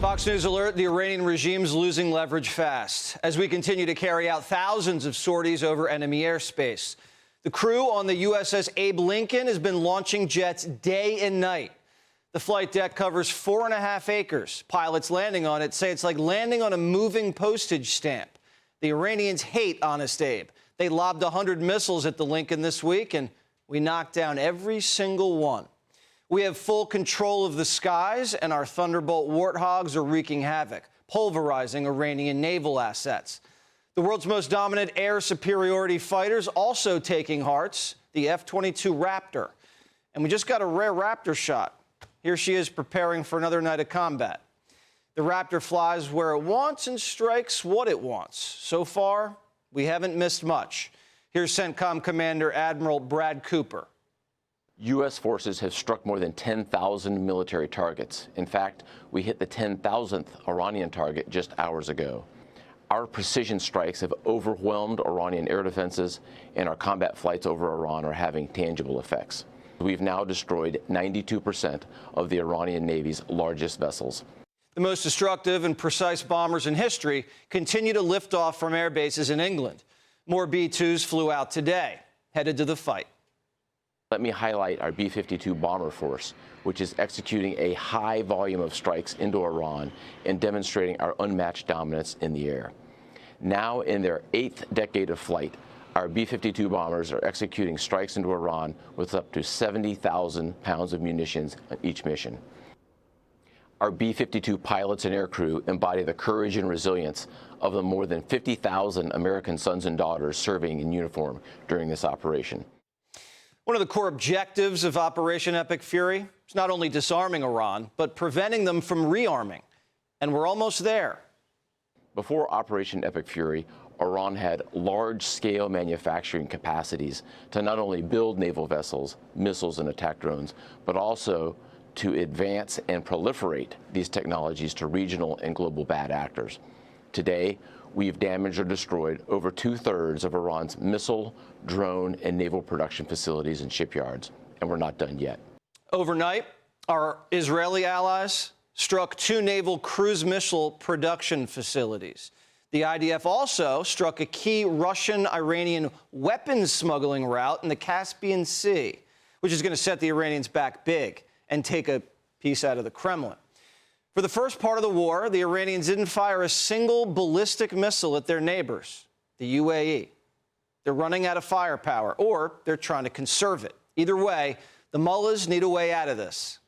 Fox News alert, the Iranian regime's losing leverage fast as we continue to carry out thousands of sorties over enemy airspace. The crew on the USS Abe Lincoln has been launching jets day and night. The flight deck covers 4.5 acres. Pilots landing on it say it's like landing on a moving postage stamp. The Iranians hate Honest Abe. They lobbed 100 missiles at the Lincoln this week, and we knocked down every single one. We have full control of the skies, and our Thunderbolt Warthogs are wreaking havoc, pulverizing Iranian naval assets. The world's most dominant air superiority fighters also taking hearts, the F-22 Raptor. And we just got a rare Raptor shot. Here she is preparing for another night of combat. The Raptor flies where it wants and strikes what it wants. So far, we haven't missed much. Here's CENTCOM Commander Admiral Brad Cooper. U.S. forces have struck more than 10,000 military targets. In fact, we hit the 10,000th Iranian target just hours ago. Our precision strikes have overwhelmed Iranian air defenses, and our combat flights over Iran are having tangible effects. We've now destroyed 92% of the Iranian Navy's largest vessels. The most destructive and precise bombers in history continue to lift off from air bases in England. More B-2s flew out today, headed to the fight. Let me highlight our B-52 bomber force, which is executing a high volume of strikes into Iran and demonstrating our unmatched dominance in the air. Now in their 8th decade of flight, our B-52 bombers are executing strikes into Iran with up to 70,000 pounds of munitions on each mission. Our B-52 pilots and aircrew embody the courage and resilience of the more than 50,000 American sons and daughters serving in uniform during this operation. One of the core objectives of Operation Epic Fury is not only disarming Iran, but preventing them from rearming. And we're almost there. Before Operation Epic Fury, Iran had large-scale manufacturing capacities to not only build naval vessels, missiles, and attack drones, but also to advance and proliferate these technologies to regional and global bad actors. Today, we've damaged or destroyed over 2/3 of Iran's missile, drone, and naval production facilities and shipyards, and we're not done yet. Overnight, our Israeli allies struck 2 naval cruise missile production facilities. The IDF also struck a key Russian-Iranian weapons smuggling route in the Caspian Sea, which is going to set the Iranians back big and take a piece out of the Kremlin. For the first part of the war, the Iranians didn't fire a single ballistic missile at their neighbors, the UAE. They're running out of firepower, or they're trying to conserve it. Either way, the mullahs need a way out of this.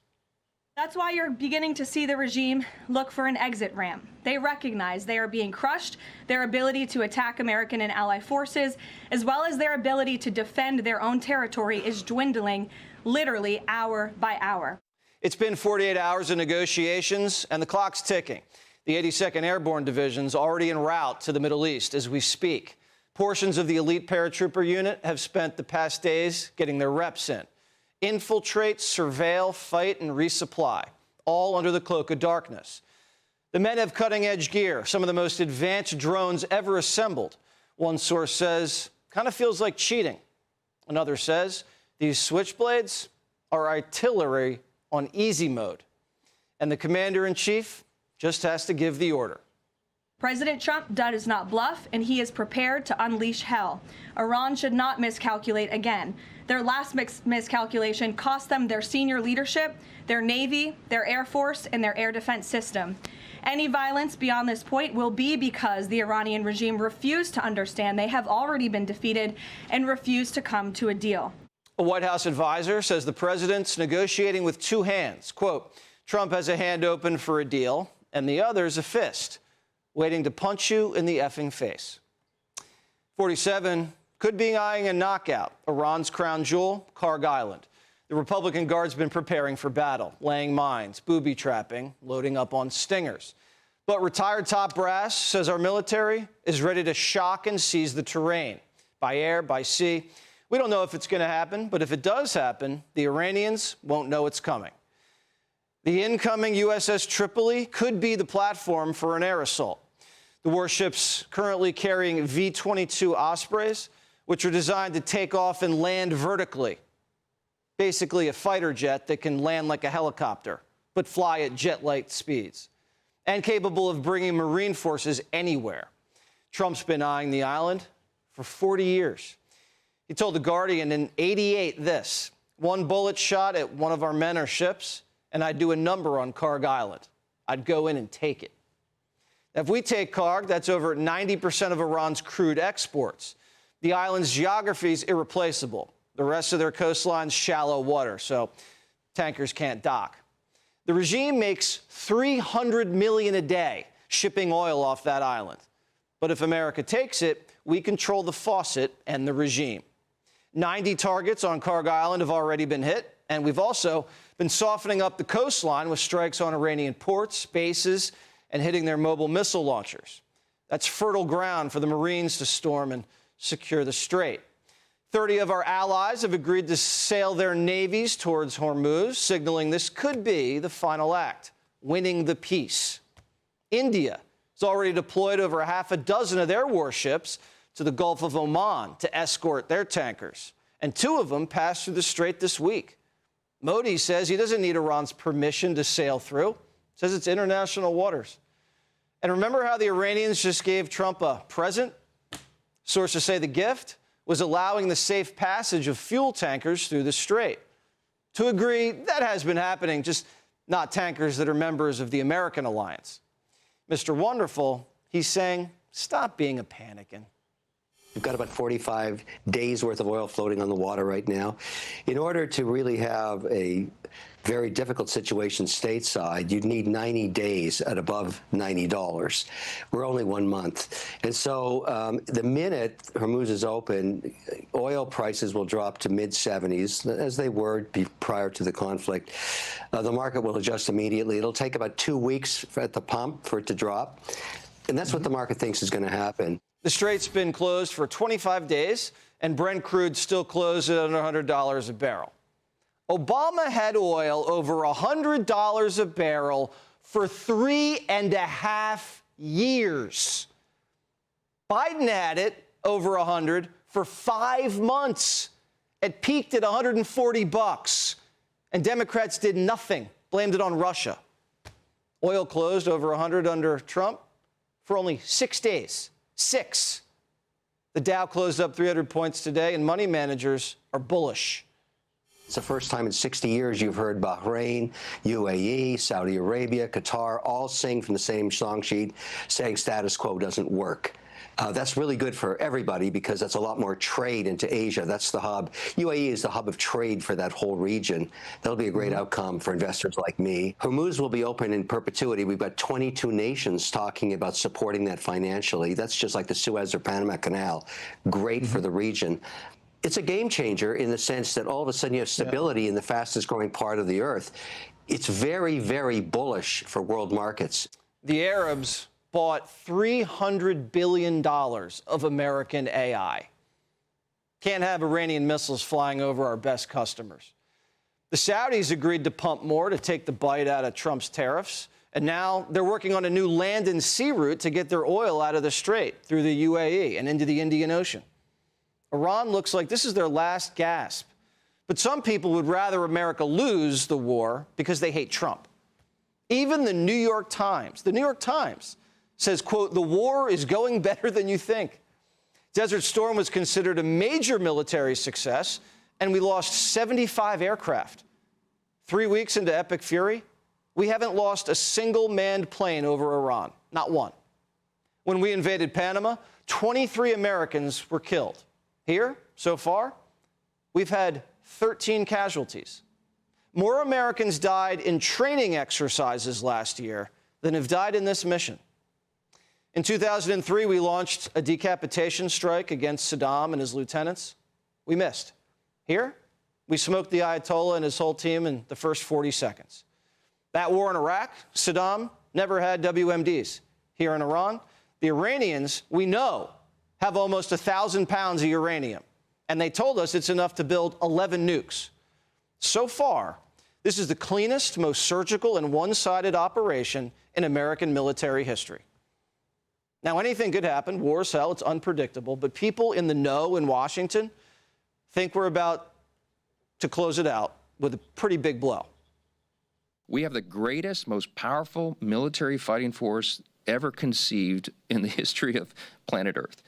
That's why you're beginning to see the regime look for an exit ramp. They recognize they are being crushed, their ability to attack American and ally forces, as well as their ability to defend their own territory is dwindling literally hour by hour. It's been 48 hours of negotiations, and the clock's ticking. The 82nd Airborne Division's already en route to the Middle East as we speak. Portions of the elite paratrooper unit have spent the past days getting their reps in. Infiltrate, surveil, fight, and resupply, all under the cloak of darkness. The men have cutting-edge gear, some of the most advanced drones ever assembled. One source says, kind of feels like cheating. Another says, these switchblades are artillery on easy mode. And the commander-in-chief just has to give the order. President Trump does not bluff, and he is prepared to unleash hell. Iran should not miscalculate again. Their last miscalculation cost them their senior leadership, their Navy, their Air Force, and their air defense system. Any violence beyond this point will be because the Iranian regime refused to understand they have already been defeated and refused to come to a deal. A White House advisor says the president's negotiating with 2 hands. Quote, Trump has a hand open for a deal, and the other's a fist, waiting to punch you in the effing face. 47 could be eyeing a knockout. Iran's crown jewel, Karg Island. The Republican Guard's been preparing for battle, laying mines, booby trapping, loading up on stingers. But retired top brass says our military is ready to shock and seize the terrain, by air, by sea. We don't know if it's going to happen, but if it does happen, the Iranians won't know it's coming. The incoming USS Tripoli could be the platform for an air assault. The warship's currently carrying V-22 Ospreys, which are designed to take off and land vertically. Basically a fighter jet that can land like a helicopter, but fly at jet-like speeds. and capable of bringing Marine forces anywhere. Trump's been eyeing the island for 40 years. He told The Guardian in '88 this: "One bullet shot at one of our men or ships, and I'd do a number on Karg Island. I'd go in and take it." Now, if we take Karg, that's over 90% of Iran's crude exports. The island's geography is irreplaceable. The rest of their coastline's shallow water, so tankers can't dock. The regime makes $300 million a day shipping oil off that island. But if America takes it, we control the faucet and the regime. 90 targets on Karg Island have already been hit, and we've also been softening up the coastline with strikes on Iranian ports, bases, and hitting their mobile missile launchers. That's fertile ground for the Marines to storm and secure the strait. 30 of our allies have agreed to sail their navies towards Hormuz, signaling this could be the final act, winning the peace. India has already deployed over a half a dozen of their warships to the Gulf of Oman to escort their tankers, and 2 of them passed through the strait this week. Modi says he doesn't need Iran's permission to sail through, says it's international waters. And remember how the Iranians just gave Trump a present? Sources say the gift was allowing the safe passage of fuel tankers through the strait. To agree, that has been happening, just not tankers that are members of the American alliance. Mr. Wonderful, he's saying, stop being a panicking. We've got about 45 days worth of oil floating on the water right now. In order to really have a very difficult situation stateside, you'd need 90 days at above $90. We're only 1 month. And so the minute Hormuz is open, oil prices will drop to mid-70s, as they were prior to the conflict. The market will adjust immediately. It'll take about 2 weeks at the pump for it to drop. And that's what the market thinks is going to happen. The strait's been closed for 25 days, and Brent crude still closed at under $100 a barrel. Obama had oil over $100 a barrel for 3.5 years. Biden had it over 100 for 5 months. It peaked at 140 bucks, and Democrats did nothing, blamed it on Russia. Oil closed over 100 under Trump for only 6 days. 6. The Dow closed up 300 points today, and money managers are bullish. It's the first time in 60 years you've heard Bahrain, UAE, Saudi Arabia, Qatar all sing from the same song sheet, saying status quo doesn't work. That's really good for everybody because that's a lot more trade into Asia. That's the hub. UAE is the hub of trade for that whole region. That'll be a great outcome for investors like me. Hormuz will be open in perpetuity. We've got 22 nations talking about supporting that financially. That's just like the Suez or Panama Canal. Great for the region. It's a game changer in the sense that all of a sudden you have stability in the fastest growing part of the earth. It's very, very bullish for world markets. The Arabs bought $300 billion of American AI. Can't have Iranian missiles flying over our best customers. The Saudis agreed to pump more to take the bite out of Trump's tariffs, and now they're working on a new land and sea route to get their oil out of the strait through the UAE and into the Indian Ocean. Iran looks like this is their last gasp. But some people would rather America lose the war because they hate Trump. Even the New York Times says, quote, "The war is going better than you think." Desert Storm was considered a major military success, and we lost 75 aircraft. 3 weeks into Epic Fury, we haven't lost a single manned plane over Iran, not one. When we invaded Panama, 23 Americans were killed. Here, so far, we've had 13 casualties. More Americans died in training exercises last year than have died in this mission. In 2003, we launched a decapitation strike against Saddam and his lieutenants. We missed. Here, we smoked the Ayatollah and his whole team in the first 40 seconds. That war in Iraq, Saddam never had WMDs. Here in Iran, the Iranians, we know, have almost 1,000 pounds of uranium, and they told us it's enough to build 11 nukes. So far, this is the cleanest, most surgical, and one-sided operation in American military history. Now, anything could happen. War is hell. It's unpredictable. But people in the know in Washington think we're about to close it out with a pretty big blow. We have the greatest, most powerful military fighting force ever conceived in the history of planet Earth.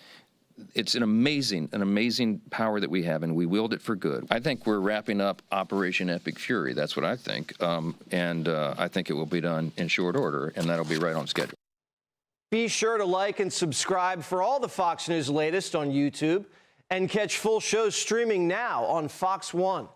It's an amazing power that we have, and we wield it for good. I think we're wrapping up Operation Epic Fury. That's what I think. And I think it will be done in short order, and that'll be right on schedule. Be sure to like and subscribe for all the Fox News latest on YouTube, and catch full shows streaming now on Fox One.